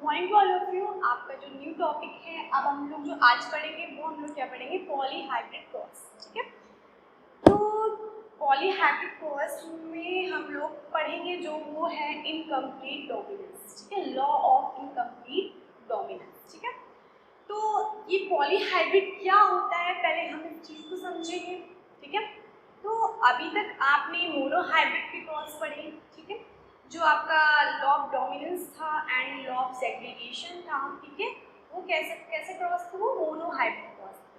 Morning to all of you. आपका जो new topic है, अब हम लोग जो आज पढ़ेंगे वो हम लोग क्या पढ़ेंगे, पॉलीहाइब्रिड क्रॉस। ठीक है, तो पॉलीहाइब्रिड क्रॉस में हम लोग पढ़ेंगे जो वो है इनकम्प्लीट डोमिनेंस। ठीक है, लॉ ऑफ इनकम्प्लीट डोमिनेंस। ठीक है, तो ये पॉलीहाइब्रिड क्या होता है पहले हम इस चीज़ को समझेंगे। ठीक है, तो अभी तक आपने मोनोहाइब्रिड के क्रॉस पढ़े। ठीक है, जो आपका लॉ ऑफ डोमिनेंस था एंड लॉ ऑफ सेग्रीगेशन था। ठीक है, वो कैसे कैसे क्रॉस थे, वो मोनोहाइब्रिड क्रॉस थे।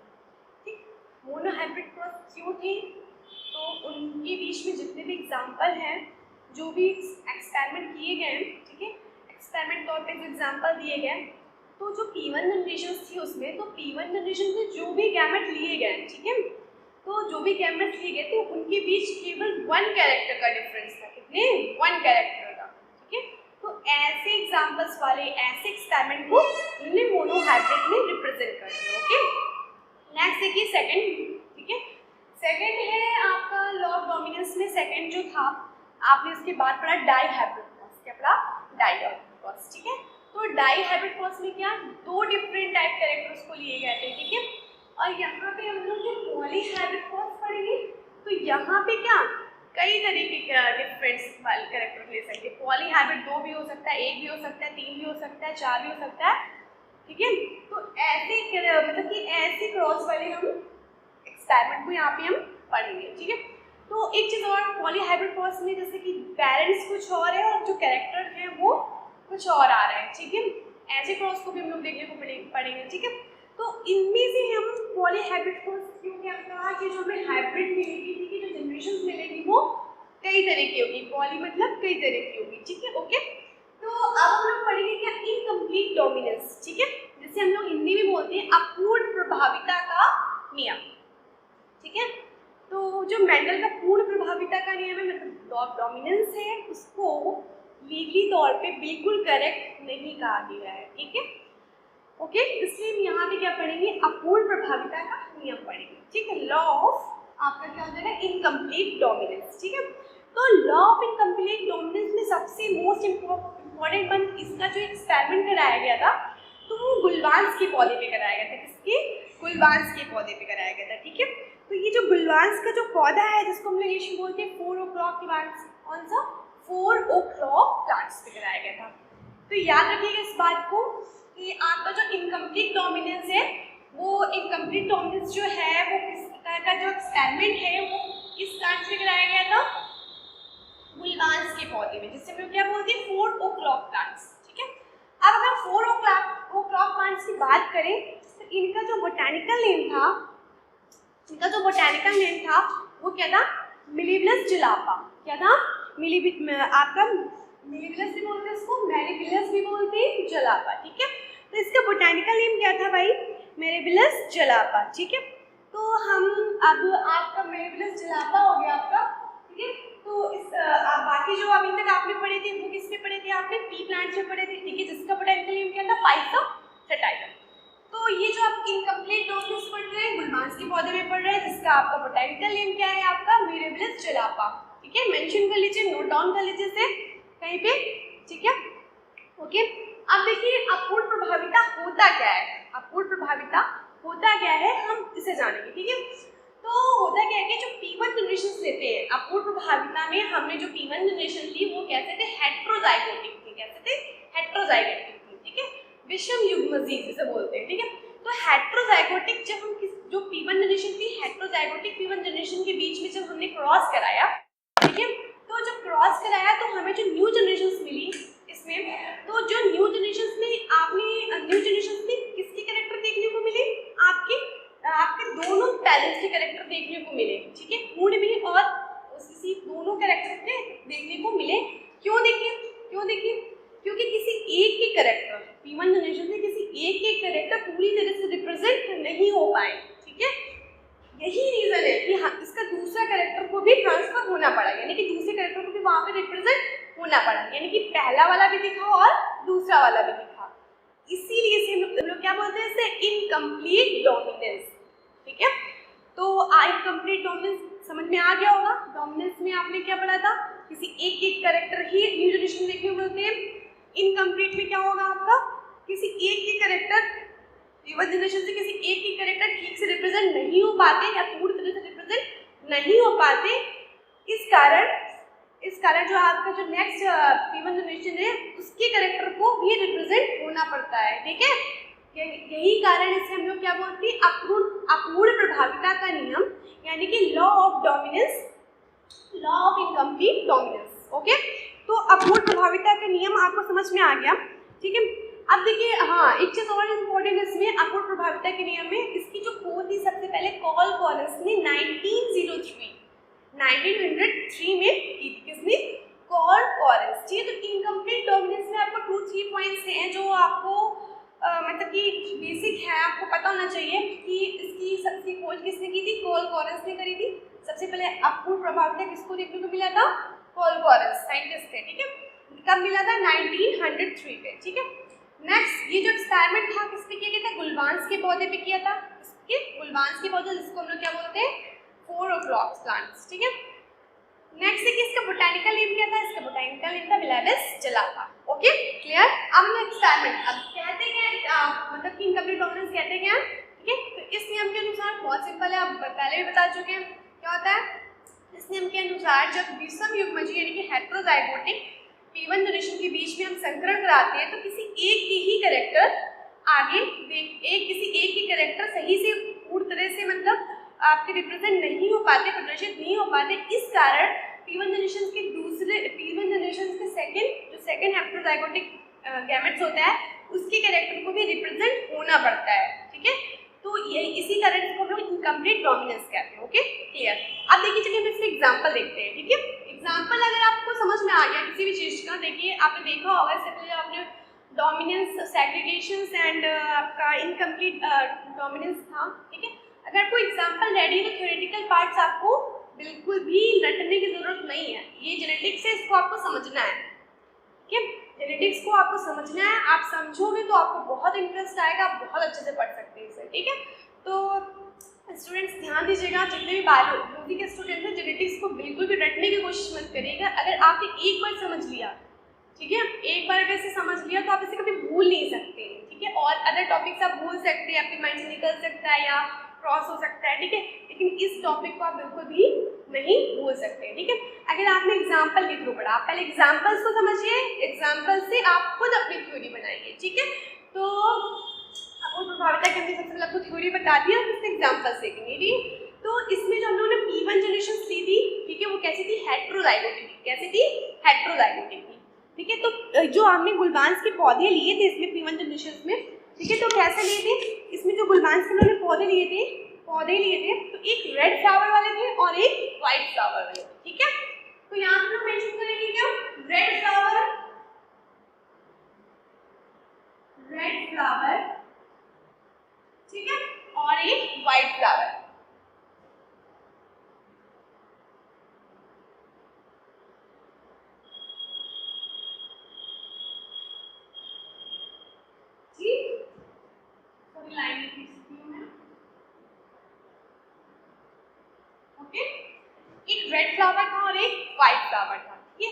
ठीक, मोनोहाइब्रिड क्रॉस क्यों थे, तो उनके बीच में जितने भी एग्जाम्पल हैं, जो भी एक्सपेरिमेंट किए गए, ठीक है, एक्सपेरिमेंट तौर पे जो एग्जाम्पल दिए गए, तो जो P1 जनरेशन थी उसमें, तो P1 जनरेशन से जो भी गैमेट लिए गए, ठीक है, तो जो भी गैमेट लिए गए थे उनके बीच केवल 1 कैरेक्टर का डिफरेंस था। कितने? 1 कैरेक्टर का। ठीक है, तो ऐसे एग्जाम्पल्स वाले ऐसे एक्सपेरिमेंट को उन्होंने मोनोहाइब्रिड में रिप्रेजेंट कर दिया। ओके, नेक्स्ट देखिए सेकंड। ठीक है, सेकंड है आपका लॉ ऑफ डोमिनेंस में सेकंड जो था, आपने इसके बाद पढ़ा डाईहाइब्रिड क्रॉस। क्या पढ़ा? Dihybrid cross. ठीक है, तो डाईहाइब्रिड क्रॉस में क्या, 2 डिफरेंट टाइप कैरेक्टर्स को लिए गए थे। ठीक है, और यहाँ पे हम लोग जो पॉलीहाइब्रिड क्रॉस पढ़ेंगे, तो यहाँ पे क्या कई तरीके के डिफरेंस वाले कैरेक्टर ले सकते हैं। पॉलीहाइब्रिड 2 भी हो सकता है, 1 भी हो सकता है, 3 भी हो सकता है, 4 भी हो सकता है। ठीक है, तो ऐसे मतलब कि ऐसे क्रॉस वाले हम एक्सपेरिमेंट को यहाँ पे हम पढ़ेंगे। ठीक है, तो एक चीज़ और, पॉलीहाइब्रिड क्रॉस में जैसे कि पेरेंट्स कुछ और है और जो कैरेक्टर है वो कुछ और आ रहे हैं। ठीक है, ऐसे क्रॉस को भी हम लोग देखने को पढ़ेंगे। ठीक है, तो इनमें से हम पॉलीहाइब्रिड क्रॉस क्यों क्या कहा कि जो हमें हाइब्रिड मिलेगी, ठीक है, जो जनरेशन मिलेगी वो कई तरह की होगी। पॉली मतलब कई तरह की होगी। ठीक है, ओके, तो अब हम लोग पढ़ेंगे क्या, इनकम्प्लीट डोमिनेंस। ठीक है, जिसे हम लोग हिंदी में बोलते हैं अपूर्ण प्रभाविता का नियम। ठीक है, तो जो मेंडल का पूर्ण प्रभाविता का नियम है, मतलब लॉ ऑफ डोमिनेंस है, उसको लीगली तौर पे बिल्कुल करेक्ट नहीं कहा गया है। ठीक है, ओके, इसलिए हम यहाँ पे क्या पढ़ेंगे, अपूर्ण प्रभाविता का नियम पढ़ेंगे। ठीक है, लॉ ऑफ आपका क्या हो जाएगा, इनकम्प्लीट डोमिनेंस। ठीक है, तो लॉ ऑफ इनकम्प्लीट डोमिनेंस में सबसे मोस्ट इम्पोर्टेंट वन, इसका जो एक्सपेरिमेंट कराया गया था, तो वो गुलवांस के पौधे पे कराया गया था। किसके? गुलवांस के पौधे पे कराया गया था। ठीक है, तो ये जो गुलवांस का जो पौधा है, जिसको हम लोग इंग्लिश में बोलते हैं 4 o'clock प्लांट्स, कौन सा? 4 o'clock प्लांट्स पे कराया गया था। तो याद रखिएगा इस बात को कि आपका जो इनकम्प्लीट डोमिनेंस है, वो इनकम्प्लीट डोमिनेंस जो है वो किस तरह का जो एक्सपेरिमेंट है वो किस प्लांट से कराया गया था? गुलवांस के पौधे में, जिससे हम लोग क्या बोलते हैं, 4 o'clock प्लांट्स। ठीक है, अब अगर 4 o'clock प्लांट्स की बात करें, तो इनका जो बोटैनिकल नेम था वो क्या था? मिलिबलस जुलापा। क्या था? आपका मिलिबलस भी बोलते हैं इसको, मैरिबिलस भी बोलते हैं, जुलापा। ठीक है, तो इसका बोटैनिकल नेम क्या था भाई? मिलिबलस जुलापा। ठीक है, तो हम अब आपका मिलिबलस जुलापा हो गया आपका। ठीक है, तो इस बाकी जो अभी तक आपने पढ़े थे वो किस पे पढ़े थे? आपने पी प्लांट से पढ़े थे। ठीक है, जिसका बोटैनिकल नेम क्या था? पाइसम सटाइलम। तो ये जो आप इनकम्प्लीट डोमिनेंस पढ़ रहे हैं, गुलवांस के पौधे में पढ़ रहे हैं, जिसका आपका बोटैनिकल नेम क्या है? आपका मिलिबलस जुलापा। ठीक है, मेंशन कर लीजिए, नोट डाउन कर लीजिए इसे कहीं पे। ठीक है, ओके, अब देखिए अपूर्ण प्रभाविता होता क्या है। अपूर्ण प्रभाविता होता क्या है, हम इसे जानेंगे। ठीक है, तो होता क्या है कि जो P1 जनरेशन लेते हैं अपूर्ण प्रभाविता में, हमने जो P1 जनरेशन ली वो कैसे थे? हेट्रोजाइगोटिक थे। कैसे थे? हेट्रोजाइगोटिक थे। ठीक है, विषम युग्मजीव जिसे बोलते हैं। ठीक है, तो हेट्रोजाइगोटिक जब हम जो P1 जनरेशन थी, हेट्रोजाइगोटिक P1 जनरेशन के बीच में जब हमने क्रॉस कराया, ठीक है, तो जब क्रॉस कराया तो हमें जो न्यू जनरेशन मिली इसमें, तो जो न्यू जनरेशन में आपने न्यू जनरेशन में किसके कैरेक्टर देखने को मिले? आपके दोनों पेरेंट्स के कैरेक्टर देखने को मिले। ठीक है, पूर्ण भी और उसी दोनों कैरेक्टर के देखने को मिले। क्यों देखे? क्योंकि किसी एक के कैरेक्टर P1 जनरेशन से किसी एक के कैरेक्टर पूरी तरह से रिप्रेजेंट नहीं हो पाए। ठीक है, यही रीजन है कि हाँ, इसका दूसरा कैरेक्टर को भी ट्रांसफर होना पड़ा, यानी कि दूसरे कैरेक्टर को भी वहाँ पे रिप्रेजेंट होना पड़ा, यानी कि पहला वाला भी दिखा और दूसरा वाला भी दिखा। इसीलिए से हम लोग क्या बोलते हैं, इसे इनकम्प्लीट डोमिनेंस। ठीक है, तो इनकम्प्लीट डोमिनेंस समझ में आ गया होगा। डोमिनेंस में आपने क्या पढ़ा था? किसी एक कैरेक्टर ही न्यू जनरेशन देखने को मिलते हैं। इनकम्प्लीट में क्या होगा आपका? किसी एक के कैरेक्टर P1 जनरेशन से किसी एक के कैरेक्टर ठीक से रिप्रेजेंट नहीं हो पाते या पूरी तरह से रिप्रेजेंट नहीं हो पाते। इस कारण जो आपका जो नेक्स्ट P1 जनरेशन है उसके कैरेक्टर को भी रिप्रेजेंट होना पड़ता है। ठीक है, यही कारण इसे हम लोग क्या बोलते हैं, अपूर्ण प्रभाविता का नियम, यानी कि law of dominance, law of incomplete dominance. Okay, तो अपूर्ण प्रभाविता का नियम आपको समझ में आ गया। ठीक है, अब देखिए हाँ, एक चीज और इम्पोर्टेंट इसमें अपूर्ण प्रभाविता के नियम में, इसकी जो खोज थी सबसे पहले कॉल कॉरस ने 1903 में की थी। किसने? Call chorus. ठीक है, तो इनकम्प्लीट डोमिनेंस में आपको 2-3 पॉइंट्स हैं जो आपको मतलब कि बेसिक है, आपको पता होना चाहिए कि इसकी सबसे खोज किसने की थी? कॉल कॉरस ने करी थी। सबसे पहले अपूर्ण प्रभाविता किसको देखने को मिला था? कॉल कॉरस साइंटिस्ट थे। ठीक है, कब मिला था? 1903 पे। ठीक है, नेक्स्ट ये जो एक्सपेरिमेंट था किस पे किया गया था? गुलबांस के पौधे पे किया था। इसके गुलबांस के पौधे जिसको हम लोग क्या बोलते हैं? 4 o'clock plants। ठीक है, नेक्स्ट है कि इसका बोटैनिकल नेम क्या था? इसका बोटैनिकल नेम था बिलाबिस जलाता। Okay, clear. अब हम एक्सपेरिमेंट अब कहते हैं मतलब कि इनकम्प्लीट डोमिनेंस कहते हैं क्या? ठीक है, तो इस नियम के अनुसार बहुत सिंपल है, आप पहले भी बता चुके हैं क्या होता है। इस नियम के अनुसार जब विषम युग्मजीव यानी कि हेटेरोजाइगोटिक P1 जनरेशन के बीच में हम संकरण कराते हैं तो किसी एक के ही कैरेक्टर आगे किसी एक के कैरेक्टर सही से पूरी तरह से मतलब आपके रिप्रेजेंट नहीं हो पाते, प्रदर्शित नहीं हो पाते। इस कारण P1 जनरेशन के सेकंड हेटेरोजाइगोटिक गैमेट्स होता है उसके कैरेक्टर को भी रिप्रेजेंट होना पड़ता है। ठीक है, तो ये इसी कारण इसको हम लोग इनकम्प्लीट डोमिनेंस कहते हैं। Okay, clear. अब देखिए चलिए हम इससे एग्जांपल देखते हैं। ठीक है, एग्जांपल अगर आपको समझ में आ गया किसी भी चीज का, देखिए आपने देखा होगा इससे पहले आपने डोमिनेंस, सेग्रीगेशंस एंड आपका इनकम्प्लीट डोमिनेंस था। ठीक है, अगर कोई एग्जांपल रेडी है तो थ्योरेटिकल पार्ट्स आपको बिल्कुल भी रटने की जरूरत नहीं है। ये जेनेटिक्स है, इसको आपको समझना है। ठीक है, जेनेटिक्स को आपको समझना है, आप समझोगे तो आपको बहुत इंटरेस्ट आएगा, आप बहुत अच्छे से पढ़ सकते हैं इसे। ठीक है, तो स्टूडेंट्स ध्यान दीजिएगा, जितने भी बायोलॉजी के स्टूडेंट्स हैं जेनेटिक्स को बिल्कुल भी रटने की कोशिश मत करिएगा। अगर आपने एक बार समझ लिया, ठीक है, एक बार अगर इसे समझ लिया तो आप इसे कभी भूल नहीं सकते। ठीक है, और अदर टॉपिक्स आप भूल सकते हैं, आपके माइंड से निकल सकता है या क्रॉस हो सकता है। ठीक है, लेकिन इस टॉपिक को आप बिल्कुल भी नहीं भूल सकते। ठीक है, अगर आपने एग्जाम्पल के थ्रू पढ़ा, आप पहले एग्जाम्पल्स को समझिए, एग्जाम्पल से आप खुद अपनी थ्योरी बनाइए। ठीक है, तो अपूर्ण प्रभाविता के हमने सबसे पहले आपको थ्योरी बता दिया, उससे एग्जाम्पल्स देखेंगे। ठीक, तो इसमें जो हम लोगों ने P1 जनरेशन ली थी, ठीक है, वो कैसी थी? हेटेरोजाइगोटिक थी। कैसी थी? हेटेरोजाइगोटिक थी। ठीक है, तो जो हमने गुलबांस के पौधे लिए थे इसमें P1 जनरेशन में, ठीक है, तो कैसे लिए थे? इसमें जो गुलबांस के उन्होंने पौधे लिए थे तो एक रेड फ्लावर वाले थे और एक व्हाइट फ्लावर वाले। ठीक है, तो यहाँ पे लोग मेंशन करेंगे क्या? रेड फ्लावर, ठीक है, और एक व्हाइट फ्लावर। ओके, एक रेड फ्लावर था और एक व्हाइट फ्लावर था। ठीक है,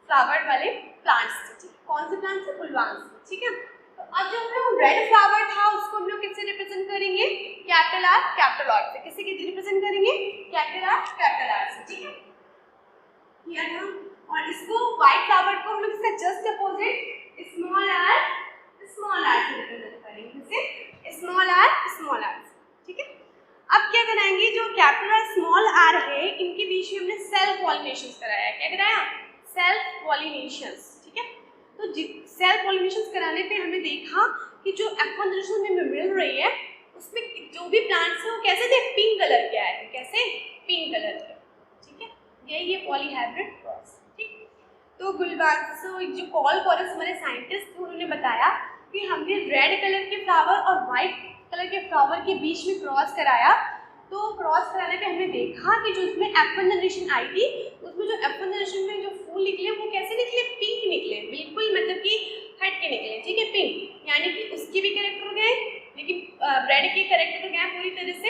फ्लावर वाले प्लांट्स थे। कौन से प्लांट्स थे? गुलबांस। ठीक है, तो अब जो हम रेड फ्लावर था उसको हम लोग किससे रिप्रेजेंट करेंगे? कैपिटल आर कैपिटल आर से। किससे रिप्रेजेंट करेंगे? कैपिटल आर से। ठीक है, किया था। और इसको व्हाइट फ्लावर को हम लोग इसका जस्ट अपोजिट स्मॉल आर से रिप्रेजेंट करेंगे। Small R. ठीक है, अब क्या कराएंगे? जो कैपिटल आर स्मॉल आर है इनके बीच में हमने सेल्फ पॉलिनेशन कराया। क्या कराया? Self pollination. ठीक है, तो सेल्फ पॉलिनेशन कराने पे हमने देखा कि जो F1 जनरेशन में मिल रही है उसमें जो भी प्लांट्स हैं वो कैसे थे? पिंक कलर के आए थे। कैसे? पिंक कलर के। ठीक है, यही है पॉलीहाइब्रिड क्रॉस। ठीक, तो गुलबांस जो कॉल कॉरस हमारे साइंटिस्ट थे उन्होंने बताया कि हमने रेड कलर के फ्लावर और व्हाइट कलर के फ्लावर के बीच में क्रॉस कराया। तो क्रॉस कराने पे हमने देखा कि जो इसमें F1 जनरेशन आई थी उसमें जो F1 जनरेशन में जो फूल निकले वो कैसे निकले? पिंक निकले, बिल्कुल मतलब कि हट के निकले। ठीक है, पिंक, यानी कि उसके भी कैरेक्टर गए लेकिन रेड के कैरेक्टर गए पूरी तरह से,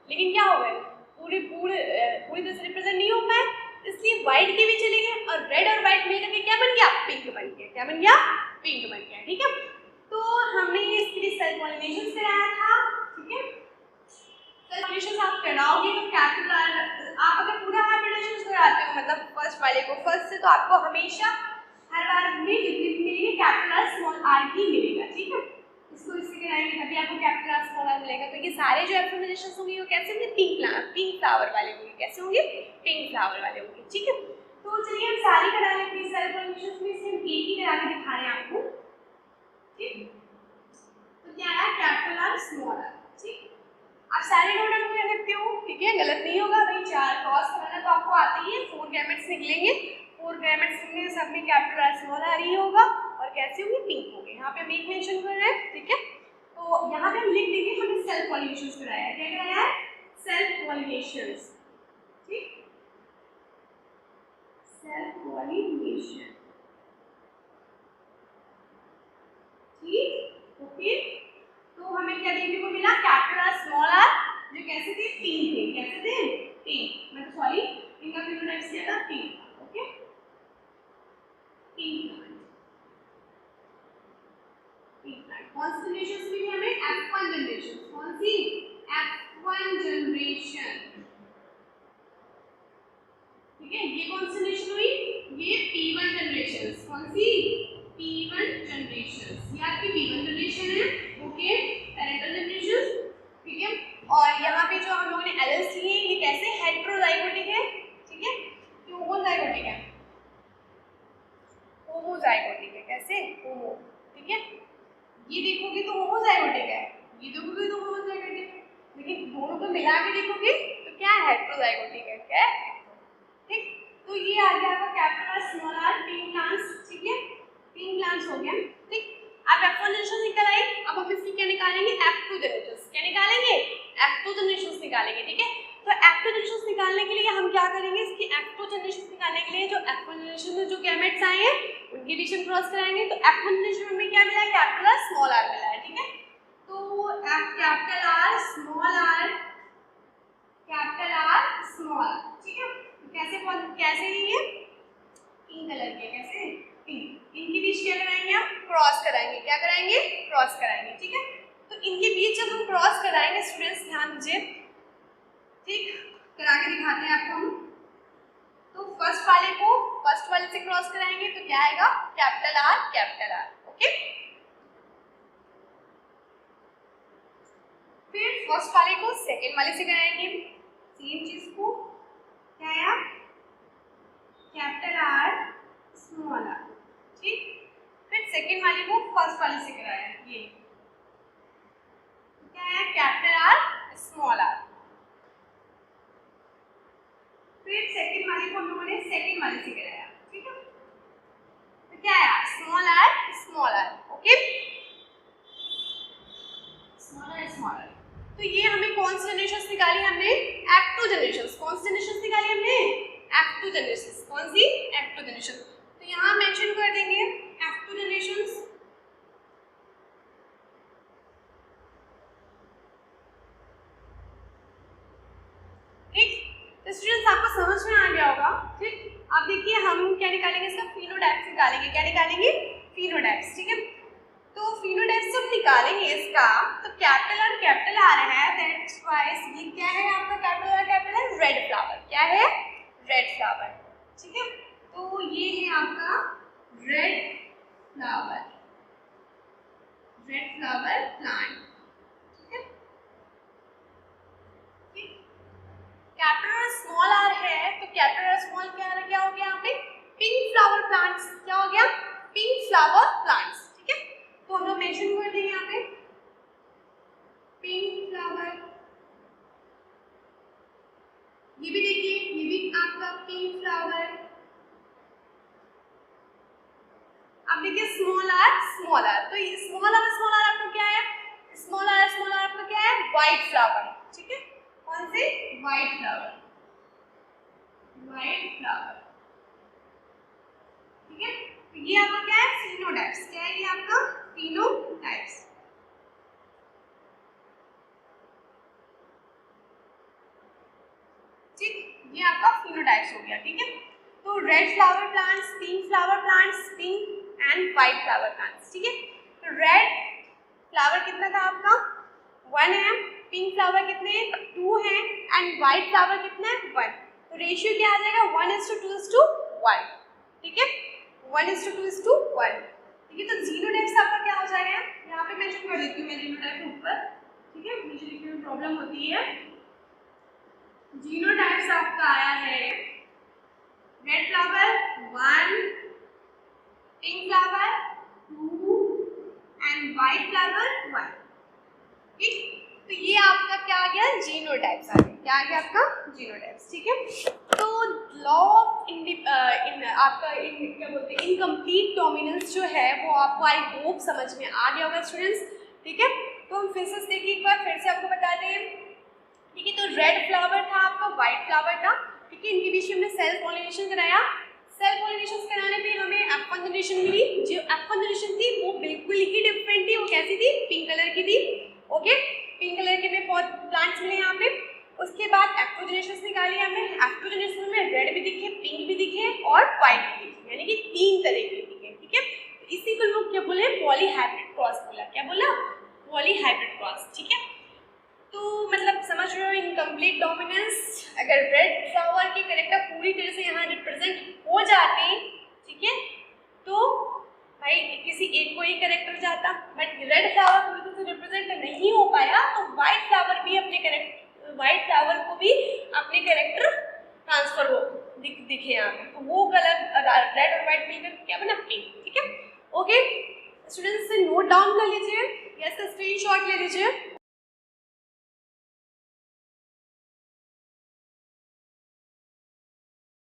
लेकिन क्या हो गए? पूरी तरह से रिप्रेजेंट नहीं हो पाए, इसलिए व्हाइट के भी चले गए और रेड और व्हाइट मिलकर के क्या बन गया? पिंक बन गया। क्या बन गया? पिंक बन गया। ठीक है, तो हमने ये इसके लिए सेल पॉलिनेशन कराया था, ठीक है। सेल पॉलिनेशन आप कराओगे तो कैपिटल आप अगर पूरा हाइब्रिडेशन कराते हो मतलब फर्स्ट वाले को फर्स्ट से, तो आपको हमेशा हर बार में जितनी मिलेगी कैपिटल स्मॉल आर ही मिलेगा, ठीक है। इसको इससे कराएंगे तभी आपको कैपिटल स्मॉल आर मिलेगा। तो ये सारे जो एफर्मेशंस होंगे वो कैसे होंगे, पिंक फ्लावर वाले होंगे। कैसे होंगे, पिंक फ्लावर वाले होंगे, ठीक है। तो चलिए हम सारी करा लेते हैं सेल पॉलिनेशंस में से हम एक ही करा के दिखा रहे हैं आपको, ठीक। तो क्या है, कैपिटल आर स्मॉल आर, ठीक। आप सारे नोट डाउन कर सकते हो, ठीक है, गलत नहीं होगा भाई। 4 क्रॉस कराना तो आपको आती ही है, 4 गैमेट्स निकलेंगे, 4 गैमेट्स में सब में कैपिटल आर स्मॉल आर ही होगा और कैसे होंगे, पिंक होंगे। यहाँ पे हम एक मेंशन कर रहे हैं, ठीक है। तो यहाँ पे हम लिख देंगे हमने सेल पॉलिनेशंस कराया है। क्या कराया है, सेल पॉलिनेशंस, ठीक, सेल पॉलिनेशन, ठीक, ओके। तो हमें क्या देखने को मिला, कैपिटल आर स्मॉल आर जो कैसे थे, पिंक थे। कैसे थे, पिंक, मैं सॉरी इनका फिनोटाइप किया था पिंक, ओके, पिंक। कौन सी जनरेशन मिली हमें, F1 जनरेशन। कौन सी, F1 जनरेशन, ठीक है। ये कौन सी जनरेशन हुई, ये P1 जनरेशन। कौन सी, P1 जनरेशन, ये आपकी P1 जनरेशन है, ओके, पैरेंटल जनरेशन, ठीक है। और यहाँ पे जो हम लोगों ने एलएस लिए ये कैसे, हेटेरोजाइगोटिक है, ठीक है। ये होमोजाइगोटिक है, होमोजाइगोटिक है, कैसे, होमो, ठीक है। ये देखोगे तो होमोजाइगोटिक है, ये देखोगे तो होमोजाइगोटिक है, लेकिन दोनों को मिला के देखोगे तो क्या है, हेटेरोजाइगोटिक है, क्या है, ठीक। तो ये आ गया आपका capital R small R, pink plants, ठीक है, पिंक प्लांट्स हो गया, ठीक। अब F1 जनरेशन निकल आई, अब हम इसकी क्या निकालेंगे, F2 जनरेशन। क्या निकालेंगे, F2 जनरेशन निकालेंगे, ठीक है। तो F2 जनरेशन निकालने के लिए हम क्या करेंगे, इसकी F2 जनरेशन निकालने के लिए जो F1 जनरेशन में जो गैमेट्स आए हैं उनके बीच में क्रॉस कराएंगे। तो F1 जनरेशन में क्या मिला है, कैपिटल आर स्मॉल आर मिला है, ठीक है। तो capital R small R, capital R small R, ठीक है। कैसे ये पिंक कलर के, कैसे, पिंक, इनके बीच क्या कराएंगे, आप क्रॉस कराएंगे। क्या कराएंगे, क्रॉस कराएंगे, ठीक है। तो इनके बीच जब हम क्रॉस कराएंगे स्टूडेंट्स ध्यान दीजिए, ठीक, करा के दिखाते हैं आपको हम। तो फर्स्ट वाले से क्रॉस कराएंगे तो क्या आएगा, कैपिटल आर, ओके। फिर फर्स्ट वाले को सेकंड वाले से कराएंगे, सेम चीज को, क्या आया, कैपिटल आर स्मॉल आर, ठीक। फिर सेकंड वाले को फर्स्ट वाले से कराया, ये क्या है, कैपिटल आर स्मॉल आर। फिर सेकंड वाले को हम लोगों ने सेकंड वाले से कराया, ठीक है। तो क्या आया, small R, okay, small R. तो ये हमें कौन सी जनरेशन निकाली हमने, F2 जनरेशन। कौन सी जनरेशन निकाली हमने, F2 जनरेशन। कौन सी, F2 जनरेशन। तो यहाँ मेंशन कर देंगे F2 जनरेशन, ठीक। तो स्टूडेंट्स आपको समझ में आ गया होगा, ठीक। अब देखिए हम क्या निकालेंगे, इसका फिनोटाइप्स निकालेंगे। क्या निकालेंगे, फिनोटाइप्स, ठीक है। तो फिनोटाइप्स जब निकालेंगे इसका तो कैपिटल आ रहा है, दैट्स व्हाई ये क्या है आपका, कैपिटल है, रेड फ्लावर। क्या है, रेड फ्लावर, ठीक है। तो ये है आपका रेड फ्लावर प्लांट, ठीक है। कैपिटल स्मॉल आर है तो कैपिटल स्मॉल क्या हो गया यहाँ पे, पिंक फ्लावर प्लांट्स। क्या हो गया, पिंक फ्लावर प्लांट्स, ठीक है। तो हम लोग मेंशन कर देंगे यहाँ पे पिंक फ्लावर। ये भी देखिए, ये भी आपका पिंक फ्लावर। अब देखिए स्मॉल आर, तो ये स्मॉल आर आपका क्या है, स्मॉल आर आपका क्या है, व्हाइट फ्लावर, ठीक है। कौन से, व्हाइट फ्लावर, ठीक है। तो ये आपका क्या है, फिनोटाइप्स। क्या है ये आपका, फिनोटाइप्स, ठीक। ये आपका फिनोटाइप्स हो गया, ठीक है। तो red flower plants, pink flower plants, pink and white flower plants, ठीक है। तो रेड फ्लावर कितना था आपका 1 है, पिंक फ्लावर कितने हैं 2 हैं एंड वाइट फ्लावर कितना है 1। तो रेशियो क्या आ जाएगा 1:2:1, ठीक है 1:2:1, ठीक है। तो जीनोटाइप्स आपका क्या हो जाएगा, यहाँ पे मेंशन कर देती हूँ मैं जीनोटाइप ऊपर, ठीक है, नीचे लिखने में प्रॉब्लम होती है। जीनोटाइप्स आपका आया है red flower 1, pink flower 2 and white flower 1, ठीक। तो ये आपका क्या आ गया जीनोटाइप्स आ गया, क्या आ गया आपका जीनोटाइप्स, ठीक है। तो लॉ ऑफ आपका क्या बोलते हैं इनकम्प्लीट डोमिनेंस जो है वो आपको आई होप समझ में आ गया होगा स्टूडेंट्स, ठीक है। तो हम फिर से देखिए एक बार फिर से आपको बता दें, ठीक है। तो रेड फ्लावर था आपका, वाइट फ्लावर था, ठीक है। इनके बीच में हमने सेल्फ पॉलिनेशन कराया, सेल्फ पॉलिनेशन कराने पे हमें F1 जनरेशन मिली। जो F1 जनरेशन थी वो बिल्कुल ही डिफरेंट थी, वो कैसी थी पिंक कलर की थी, ओके, पिंक कलर के में बहुत प्लांट्स मिले यहाँ पे। उसके बाद F2 जनरेशन निकाली हमने, F2 जनरेशन में रेड भी दिखे, पिंक भी दिखे और वाइट भी दिखे, यानी कि 3 तरह के दिखे, ठीक है। तो इसी को लोग क्या बोले पॉलीहाइब्रिड क्रॉस बोला, क्या बोला पॉलीहाइब्रिड क्रॉस, ठीक है। तो मतलब समझ रहे हो इनकम्प्लीट डोमिनेंस, अगर रेड फ्लावर के कैरेक्टर पूरी तरह से यहाँ रिप्रेजेंट हो जाते, ठीक है, तो भाई किसी एक को ही कैरेक्टर जाता, बट रेड फ्लावर पूरी तरह से रिप्रेजेंट नहीं हो पाया तो वाइट फ्लावर भी अपने कैरेक्टर, वाइट फ्लावर को भी अपने कैरेक्टर ट्रांसफर हो दिखे यहाँ पे, तो वो कलर रेड और वाइट मिलकर क्या बना पिंक, ठीक है। ओके स्टूडेंट्स से नोट डाउन कर लीजिए या इसका स्क्रीनशॉट ले लीजिए।